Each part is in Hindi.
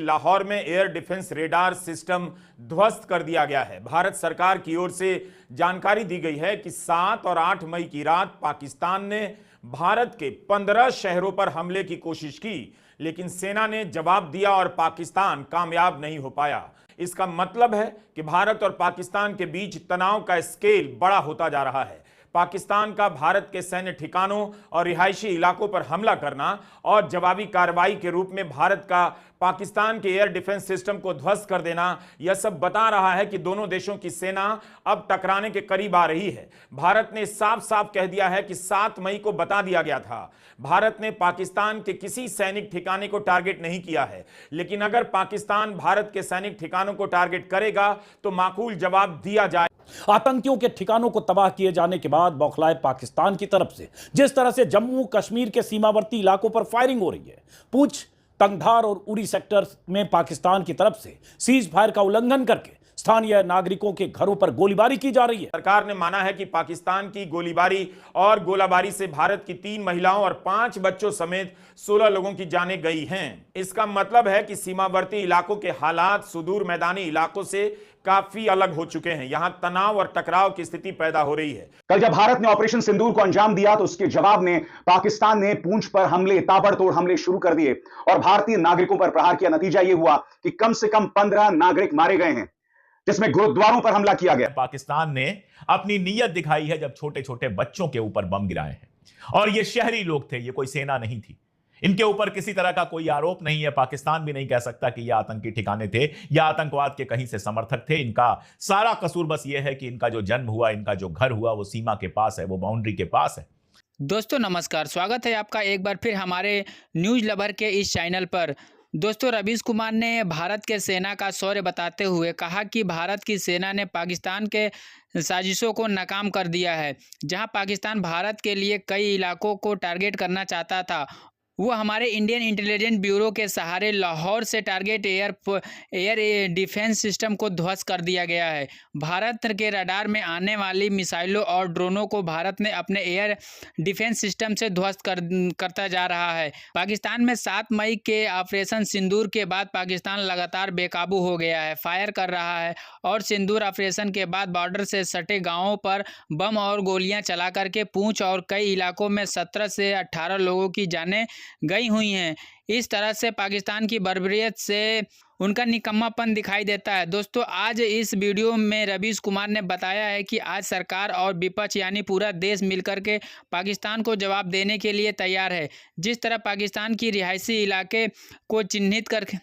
लाहौर में एयर डिफेंस रेडार सिस्टम ध्वस्त कर दिया गया है। भारत सरकार की ओर से जानकारी दी गई है कि 7 और 8 मई की रात पाकिस्तान ने भारत के 15 शहरों पर हमले की कोशिश की, लेकिन सेना ने जवाब दिया और पाकिस्तान कामयाब नहीं हो पाया। इसका मतलब है कि भारत और पाकिस्तान के बीच तनाव का स्केल बड़ा होता जा रहा है। पाकिस्तान का भारत के सैन्य ठिकानों और रिहायशी इलाकों पर हमला करना और जवाबी कार्रवाई के रूप में भारत का पाकिस्तान के एयर डिफेंस सिस्टम को ध्वस्त कर देना, यह सब बता रहा है कि दोनों देशों की सेना अब टकराने के करीब आ रही है। भारत ने साफ साफ कह दिया है कि 7 मई को बता दिया गया था। भारत ने पाकिस्तान के किसी सैनिक ठिकाने को टारगेट नहीं किया है, लेकिन अगर पाकिस्तान भारत के सैनिक ठिकानों को टारगेट करेगा तो माकूल जवाब दिया जाए। आतंकियों के ठिकानों को तबाह किए जाने के बाद बौखलाए पाकिस्तान की तरफ से जिस तरह से जम्मू कश्मीर के सीमावर्ती इलाकों पर फायरिंग हो रही है, पूंछ, तंगधार और उरी सेक्टर में पाकिस्तान की तरफ से सीज फायर का उल्लंघन करके स्थानीय नागरिकों के घरों पर गोलीबारी की जा रही है। सरकार ने माना है कि पाकिस्तान की गोलीबारी और गोलाबारी से भारत की 3 महिलाओं और 5 बच्चों समेत 16 लोगों की जानें गई हैं। इसका मतलब है कि सीमावर्ती इलाकों के हालात सुदूर मैदानी इलाकों से काफी अलग हो चुके हैं। यहां तनाव और टकराव की स्थिति पैदा हो रही है। कल जब भारत ने ऑपरेशन सिंदूर को अंजाम दिया तो उसके जवाब में पाकिस्तान ने पूंछ पर हमले, ताबड़तोड़ हमले शुरू कर दिए और भारतीय नागरिकों पर प्रहार किया। नतीजा यह हुआ कि कम से कम 15 नागरिक मारे गए हैं, जिसमें गुरुद्वारों पर हमला किया गया। पाकिस्तान ने अपनी नीयत दिखाई है जब छोटे छोटे बच्चों के ऊपर बम गिराए हैं, और ये शहरी लोग थे, ये कोई सेना नहीं थी। इनके ऊपर किसी तरह का कोई आरोप नहीं है। पाकिस्तान भी नहीं कह सकता कि ये आतंकी ठिकाने थे या आतंकवाद के कहीं से समर्थक थे। इनका सारा कसूर बस ये है कि इनका जो जन्म हुआ, इनका जो घर हुआ, वो सीमा के पास है, वो बाउंड्री के पास है। दोस्तों नमस्कार, स्वागत है आपका एक बार फिर हमारे न्यूज लवर के इस चैनल पर। दोस्तों रवीश कुमार ने भारत के सेना का शौर्य बताते हुए कहा कि भारत की सेना ने पाकिस्तान के साजिशों को नाकाम कर दिया है। जहां पाकिस्तान भारत के लिए कई इलाकों को टारगेट करना चाहता था, वो हमारे इंडियन इंटेलिजेंस ब्यूरो के सहारे लाहौर से टारगेट एयर डिफेंस सिस्टम को ध्वस्त कर दिया गया है। भारत के रडार में आने वाली मिसाइलों और ड्रोनों को भारत ने अपने एयर डिफेंस सिस्टम से ध्वस्त करता जा रहा है। पाकिस्तान में 7 मई के ऑपरेशन सिंदूर के बाद पाकिस्तान लगातार बेकाबू हो गया है, फायर कर रहा है और सिंदूर ऑपरेशन के बाद बॉर्डर से सटे गाँवों पर बम और गोलियाँ चला करके पूंछ और कई इलाकों में 17 से 18 लोगों की जानें गई हुई हैं। इस तरह से पाकिस्तान की बर्बरियत से उनका निकम्मापन दिखाई देता है। दोस्तों आज इस वीडियो में रवीश कुमार ने बताया है कि आज सरकार और विपक्ष यानी पूरा देश मिलकर के पाकिस्तान को जवाब देने के लिए तैयार है। जिस तरह पाकिस्तान की रिहायशी इलाके को चिन्हित करके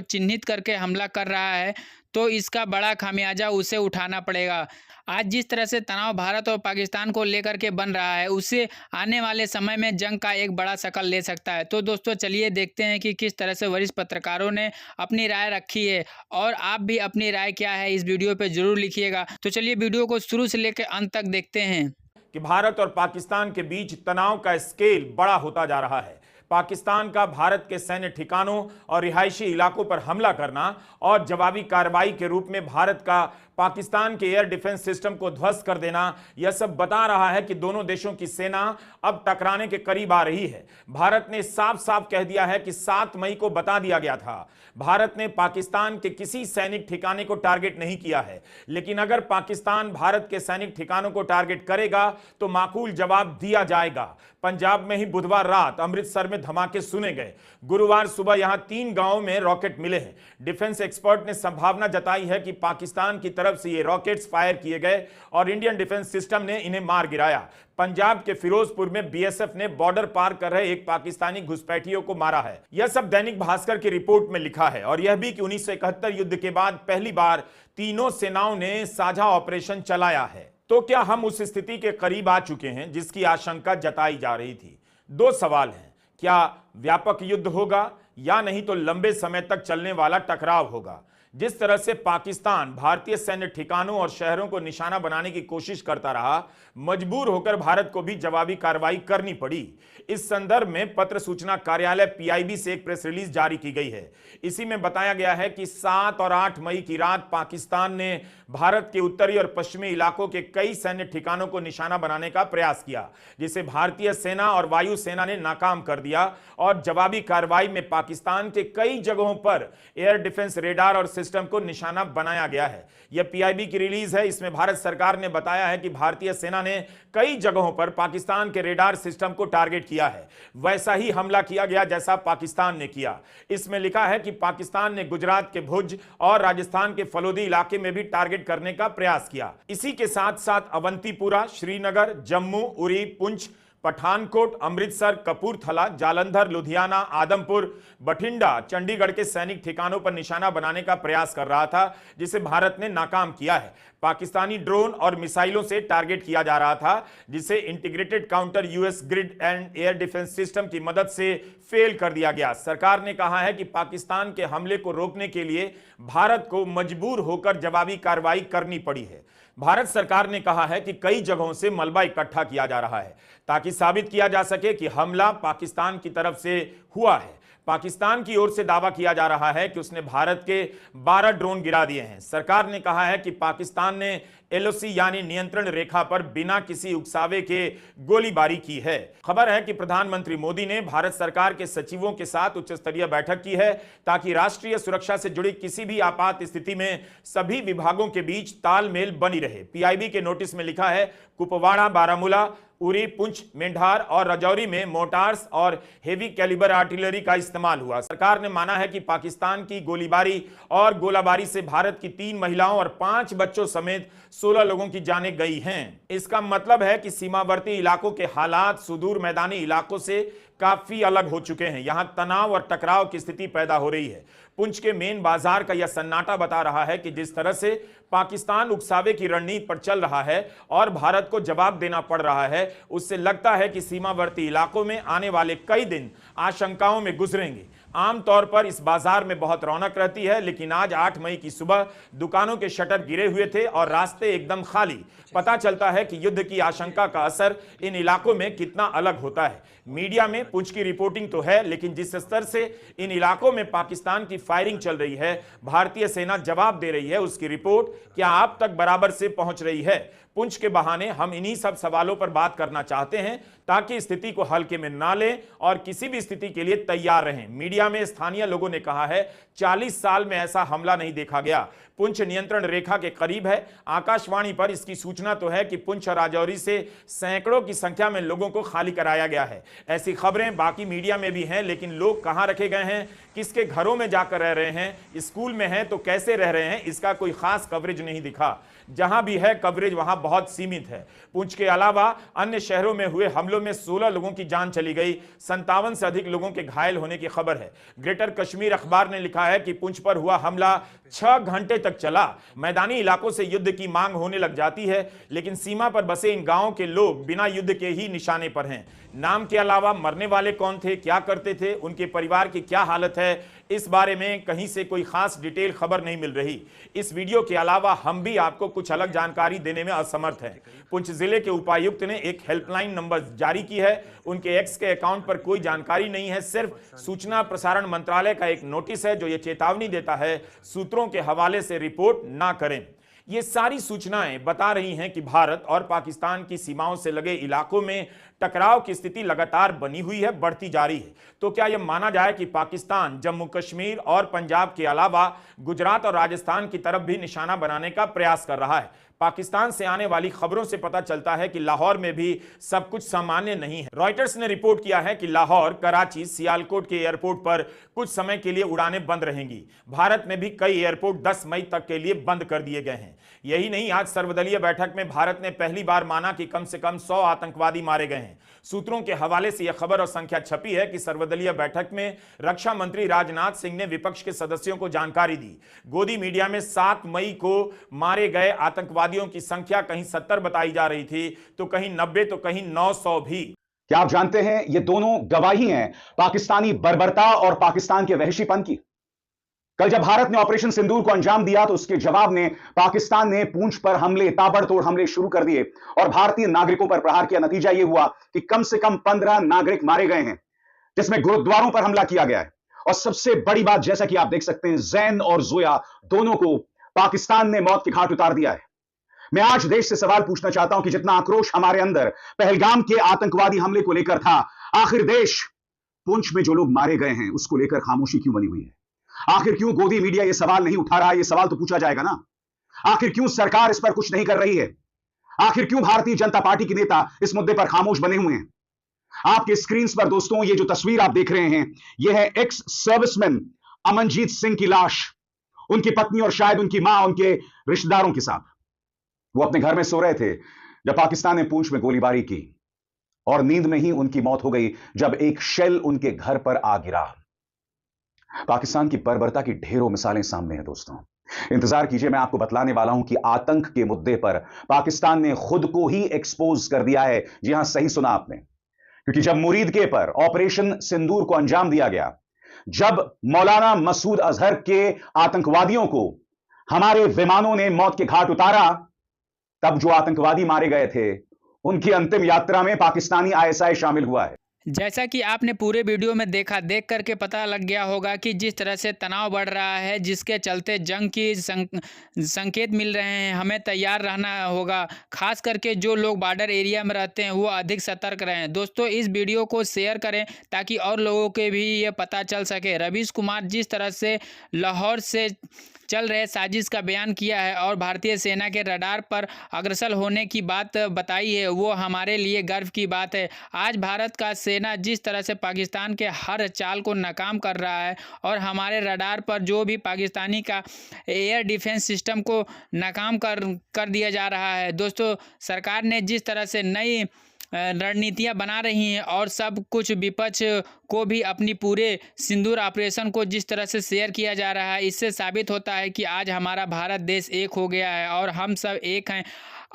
चिन्हित करके हमला कर रहा है, तो इसका बड़ा खामियाजा उसे उठाना पड़ेगा। आज जिस तरह से तनाव भारत और पाकिस्तान को लेकर के बन रहा है, उससे आने वाले समय में जंग का एक बड़ा शकल ले सकता है। तो दोस्तों चलिए देखते हैं कि किस तरह से वरिष्ठ पत्रकारों ने अपनी राय रखी है, और आप भी अपनी राय क्या है इस वीडियो पे जरूर लिखिएगा। तो चलिए वीडियो को शुरू से लेकर अंत तक देखते हैं कि भारत और पाकिस्तान के बीच तनाव का स्केल बड़ा होता जा रहा है। पाकिस्तान का भारत के सैन्य ठिकानों और रिहायशी इलाकों पर हमला करना और जवाबी कार्रवाई के रूप में भारत का पाकिस्तान के एयर डिफेंस सिस्टम को ध्वस्त कर देना, यह सब बता रहा है कि दोनों देशों की सेना अब टकराने के करीब आ रही है। भारत ने साफ साफ कह दिया है कि 7 मई को बता दिया गया था। भारत ने पाकिस्तान के किसी सैनिक ठिकाने को टारगेट नहीं किया है, लेकिन अगर पाकिस्तान भारत के सैनिक ठिकानों को टारगेट करेगा तो माकूल जवाब दिया जाएगा। पंजाब में ही बुधवार रात अमृतसर में धमाके सुने गए। गुरुवार सुबह यहां 3 गांवों में रॉकेट मिले हैं। डिफेंस एक्सपर्ट ने संभावना जताई है कि पाकिस्तान की तरफ से ये रॉकेट्स फायर किए गए और इंडियन डिफेंस सिस्टम ने इन्हें मार गिराया। पंजाब के फिरोजपुर में बीएसएफ ने बॉर्डर पार कर रहे एक पाकिस्तानी घुसपैठियों को मारा है। यह सब दैनिक भास्कर की रिपोर्ट में लिखा है, और यह भी कि 1971 युद्ध के बाद पहली बार तीनों सेनाओं ने साझा ऑपरेशन चलाया है। तो क्या हम उस स्थिति के करीब आ चुके हैं जिसकी आशंका जताई जा रही थी? 2 सवाल हैं, क्या व्यापक युद्ध होगा या नहीं तो लंबे समय तक चलने वाला टकराव होगा? जिस तरह से पाकिस्तान भारतीय सैन्य ठिकानों और शहरों को निशाना बनाने की कोशिश करता रहा, मजबूर होकर भारत को भी जवाबी कार्रवाई करनी पड़ी। इस संदर्भ में पत्र सूचना कार्यालय पीआईबी से एक प्रेस रिलीज जारी की गई है। इसी में बताया गया है कि 7 और 8 मई की रात पाकिस्तान ने भारत के उत्तरी और पश्चिमी इलाकों के कई सैन्य ठिकानों को निशाना बनाने का प्रयास किया, जिसे भारतीय सेना और वायु सेना ने नाकाम कर दिया और जवाबी कार्रवाई में पाकिस्तान के कई जगहों पर एयर डिफेंस रेडार और सिस्टम को निशाना बनाया गया है। यह पीआईबी की रिलीज है। इसमें भारत सरकार ने बताया है कि भारतीय सेना ने कई जगहों पर पाकिस्तान के रेडार सिस्टम को टारगेट किया है। वैसा ही हमला किया गया जैसा पाकिस्तान ने किया। इसमें लिखा है कि पाकिस्तान ने गुजरात के भुज और राजस्थान के फलोदी इलाके में भी टारगेट करने का प्रयास किया। इसी के साथ साथ अवंतीपुरा, श्रीनगर, जम्मू, उरी, पुंछ, पठानकोट, अमृतसर, कपूरथला, जालंधर, लुधियाना, आदमपुर, बठिंडा, चंडीगढ़ के सैनिक ठिकानों पर निशाना बनाने का प्रयास कर रहा था, जिसे भारत ने नाकाम किया है। पाकिस्तानी ड्रोन और मिसाइलों से टारगेट किया जा रहा था, जिसे integrated counter US grid and air defence system की मदद से फेल कर दिया गया। सरकार ने कहा है कि पाकिस्तान के हमले को रोकने के लिए भारत को मजबूर होकर जवाबी कार्रवाई करनी पड़ी है। भारत सरकार ने कहा है कि कई जगहों से मलबा इकट्ठा किया जा रहा है ताकि साबित किया जा सके कि हमला पाकिस्तान की तरफ से हुआ है। पाकिस्तान की ओर से दावा किया जा रहा है कि उसने भारत के 12 ड्रोन गिरा दिए हैं। सरकार ने कहा है कि पाकिस्तान ने एलओसी यानी नियंत्रण रेखा पर बिना किसी उकसावे के गोलीबारी की है। खबर है कि प्रधानमंत्री मोदी ने भारत सरकार के सचिवों के साथ उच्च स्तरीय बैठक की है ताकि राष्ट्रीय सुरक्षा से जुड़ी किसी भी आपात स्थिति में सभी विभागों के बीच तालमेल बनी रहे। पीआईबी के नोटिस में लिखा है, कुपवाड़ा, बारामूला, उरी, पुंछ, मेंढार और राजौरी में मोटार्स और हेवी कैलिबर आर्टिलरी का इस्तेमाल हुआ। सरकार ने माना है कि पाकिस्तान की गोलीबारी और गोलाबारी से भारत की 3 महिलाओं और 5 बच्चों समेत 16 लोगों की जानें गई हैं। इसका मतलब है कि सीमावर्ती इलाकों के हालात सुदूर मैदानी इलाकों से काफी अलग हो चुके हैं। यहां तनाव और टकराव की स्थिति पैदा हो रही है। पुंछ के मेन बाजार का यह सन्नाटा बता रहा है कि जिस तरह से पाकिस्तान उकसावे की रणनीति पर चल रहा है और भारत को जवाब देना पड़ रहा है, उससे लगता है कि सीमावर्ती इलाकों में आने वाले कई दिन आशंकाओं में गुजरेंगे। आमतौर पर इस बाजार में बहुत रौनक रहती है, लेकिन आज 8 मई की सुबह दुकानों के शटर गिरे हुए थे और रास्ते एकदम खाली। पता चलता है कि युद्ध की आशंका का असर इन इलाकों में कितना अलग होता है। मीडिया में पुंछ की रिपोर्टिंग तो है, लेकिन जिस स्तर से इन इलाकों में पाकिस्तान की फायरिंग चल रही है, भारतीय सेना जवाब दे रही है, उसकी रिपोर्ट क्या आप तक बराबर से पहुंच रही है? पुंछ के बहाने हम इन्हीं सब सवालों पर बात करना चाहते हैं ताकि स्थिति को हल्के में ना लें और किसी भी स्थिति के लिए तैयार रहें। मीडिया में स्थानीय लोगों ने कहा है, 40 साल में ऐसा हमला नहीं देखा गया। पुंछ नियंत्रण रेखा के करीब है। आकाशवाणी पर इसकी सूचना तो है कि पुंछ और राजौरी से सैकड़ों की संख्या में लोगों को खाली कराया गया है। ऐसी खबरें बाकी मीडिया में भी हैं, लेकिन लोग कहां रखे गए हैं, किसके घरों में जाकर रह रहे हैं, स्कूल में हैं तो कैसे रह रहे हैं, इसका कोई खास कवरेज नहीं दिखा। जहां भी है कवरेज वहां बहुत सीमित है। पुंछ के अलावा अन्य शहरों में हुए हमलों में 16 लोगों की जान चली गई, 57 से अधिक लोगों के घायल होने की खबर है। ग्रेटर कश्मीर अखबार ने लिखा है कि पुंछ पर हुआ हमला 6 घंटे तक चला। मैदानी इलाकों से युद्ध की मांग होने लग जाती है, लेकिन सीमा पर बसे इन गांवों के लोग बिना युद्ध के ही निशाने पर हैं। नाम के अलावा मरने वाले कौन थे, क्या करते थे, उनके परिवार की क्या हालत है, इस बारे में कहीं से कोई खास डिटेल खबर नहीं मिल रही। इस वीडियो के अलावा हम भी आपको कुछ अलग जानकारी देने में असमर्थ हैं। पुंछ जिले के उपायुक्त ने एक हेल्पलाइन नंबर जारी की है। उनके एक्स के अकाउंट पर कोई जानकारी नहीं है, सिर्फ सूचना प्रसारण मंत्रालय का एक नोटिस है जो ये चेतावनी देता है, सूत्रों के हवाले से रिपोर्ट ना करें। ये सारी सूचनाएं बता रही हैं कि भारत और पाकिस्तान की सीमाओं से लगे इलाकों में टकराव की स्थिति लगातार बनी हुई है, बढ़ती जा रही है। तो क्या यह माना जाए कि पाकिस्तान जम्मू कश्मीर और पंजाब के अलावा गुजरात और राजस्थान की तरफ भी निशाना बनाने का प्रयास कर रहा है? पाकिस्तान से आने वाली खबरों से पता चलता है कि लाहौर में भी सब कुछ सामान्य नहीं है। रॉयटर्स ने रिपोर्ट किया है कि लाहौर, कराची, सियालकोट के एयरपोर्ट पर कुछ समय के लिए उड़ानें बंद रहेंगी। भारत में भी कई एयरपोर्ट 10 मई तक के लिए बंद कर दिए गए हैं। यही नहीं, आज सर्वदलीय बैठक में भारत ने पहली बार माना कि कम से कम 100 आतंकवादी मारे गए हैं। सूत्रों के हवाले से यह खबर और संख्या छपी है कि सर्वदलीय बैठक में रक्षा मंत्री राजनाथ सिंह ने विपक्ष के सदस्यों को जानकारी दी। गोदी मीडिया में 7 मई को मारे गए आतंकवादियों की संख्या कहीं 70 बताई जा रही थी, तो कहीं 90, तो कहीं 900 भी। क्या आप जानते हैं ये दोनों गवाही हैं पाकिस्तानी बर्बरता और पाकिस्तान के वहशीपन की? कल जब भारत ने ऑपरेशन सिंदूर को अंजाम दिया तो उसके जवाब में पाकिस्तान ने पूंछ पर हमले, ताबड़तोड़ हमले शुरू कर दिए और भारतीय नागरिकों पर प्रहार किया। नतीजा यह हुआ कि कम से कम 15 नागरिक मारे गए हैं, जिसमें गुरुद्वारों पर हमला किया गया है। और सबसे बड़ी बात, जैसा कि आप देख सकते हैं, जैन और जोया दोनों को पाकिस्तान ने मौत के घाट उतार दिया है। मैं आज देश से सवाल पूछना चाहता हूं कि जितना आक्रोश हमारे अंदर पहलगाम के आतंकवादी हमले को लेकर था, आखिर देश पुंछ में जो लोग मारे गए हैं उसको लेकर खामोशी क्यों बनी हुई है? आखिर क्यों गोदी मीडिया यह सवाल नहीं उठा रहा है? यह सवाल तो पूछा जाएगा ना। आखिर क्यों सरकार इस पर कुछ नहीं कर रही है? आखिर क्यों भारतीय जनता पार्टी के नेता इस मुद्दे पर खामोश बने हुए हैं? आपके स्क्रीन पर दोस्तों ये जो तस्वीर आप देख रहे हैं, यह है एक्स सर्विसमैन अमनजीत सिंह की लाश, उनकी पत्नी और शायद उनकी मां उनके रिश्तेदारों के साथ। वो अपने घर में सो रहे थे जब पाकिस्तान ने पूंछ में गोलीबारी की और नींद में ही उनकी मौत हो गई जब एक शेल उनके घर पर आ गिरा। पाकिस्तान की बर्बरता की ढेरों मिसालें सामने हैं दोस्तों। इंतजार कीजिए, मैं आपको बतलाने वाला हूं कि आतंक के मुद्दे पर पाकिस्तान ने खुद को ही एक्सपोज कर दिया है। जी हां, सही सुना आपने, क्योंकि जब मुरीदके पर ऑपरेशन सिंदूर को अंजाम दिया गया, जब मौलाना मसूद अजहर के आतंकवादियों को हमारे विमानों ने मौत के घाट उतारा, तब जो आतंकवादी मारे गए थे उनकी अंतिम यात्रा में पाकिस्तानी आईएसआई शामिल हुआ है। जैसा कि आपने पूरे वीडियो में देखा, देख करके पता लग गया होगा कि जिस तरह से तनाव बढ़ रहा है, जिसके चलते जंग की संकेत मिल रहे हैं, हमें तैयार रहना होगा। खास करके जो लोग बॉर्डर एरिया में रहते हैं वो अधिक सतर्क रहें। दोस्तों, इस वीडियो को शेयर करें ताकि और लोगों के भी ये पता चल सके। रवीश कुमार जिस तरह से लाहौर से चल रहे साजिश का बयान किया है और भारतीय सेना के रडार पर अग्रसर होने की बात बताई है, वो हमारे लिए गर्व की बात है। आज भारत का सेना जिस तरह से पाकिस्तान के हर चाल को नाकाम कर रहा है और हमारे रडार पर जो भी पाकिस्तानी का एयर डिफेंस सिस्टम को नाकाम कर दिया जा रहा है। दोस्तों, सरकार ने जिस तरह से नई रणनीतियां बना रही हैं और सब कुछ विपक्ष को भी अपनी पूरे सिंदूर ऑपरेशन को जिस तरह से शेयर किया जा रहा है, इससे साबित होता है कि आज हमारा भारत देश एक हो गया है और हम सब एक हैं।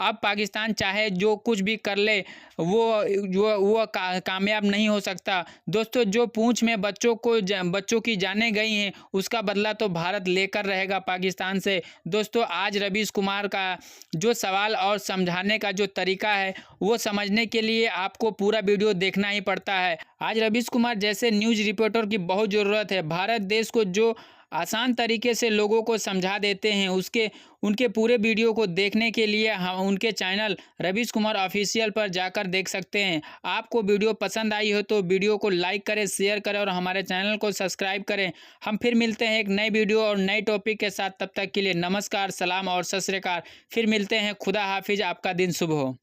अब पाकिस्तान चाहे जो कुछ भी कर ले, वो कामयाब नहीं हो सकता। दोस्तों, जो पूंछ में बच्चों की जानें गई हैं, उसका बदला तो भारत लेकर रहेगा पाकिस्तान से। दोस्तों, आज रवीश कुमार का जो सवाल और समझाने का जो तरीका है, वो समझने के लिए आपको पूरा वीडियो देखना ही पड़ता है। आज रवीश कुमार जैसे न्यूज़ रिपोर्टर की बहुत ज़रूरत है। भारत देश को जो आसान तरीके से लोगों को समझा देते हैं, उनके पूरे वीडियो को देखने के लिए हम उनके चैनल रवीश कुमार ऑफिशियल पर जाकर देख सकते हैं। आपको वीडियो पसंद आई हो तो वीडियो को लाइक करें, शेयर करें और हमारे चैनल को सब्सक्राइब करें। हम फिर मिलते हैं एक नई वीडियो और नए टॉपिक के साथ। तब तक के लिए नमस्कार, सलाम और सत श्री अकाल। फिर मिलते हैं। खुदा हाफिज। आपका दिन शुभ हो।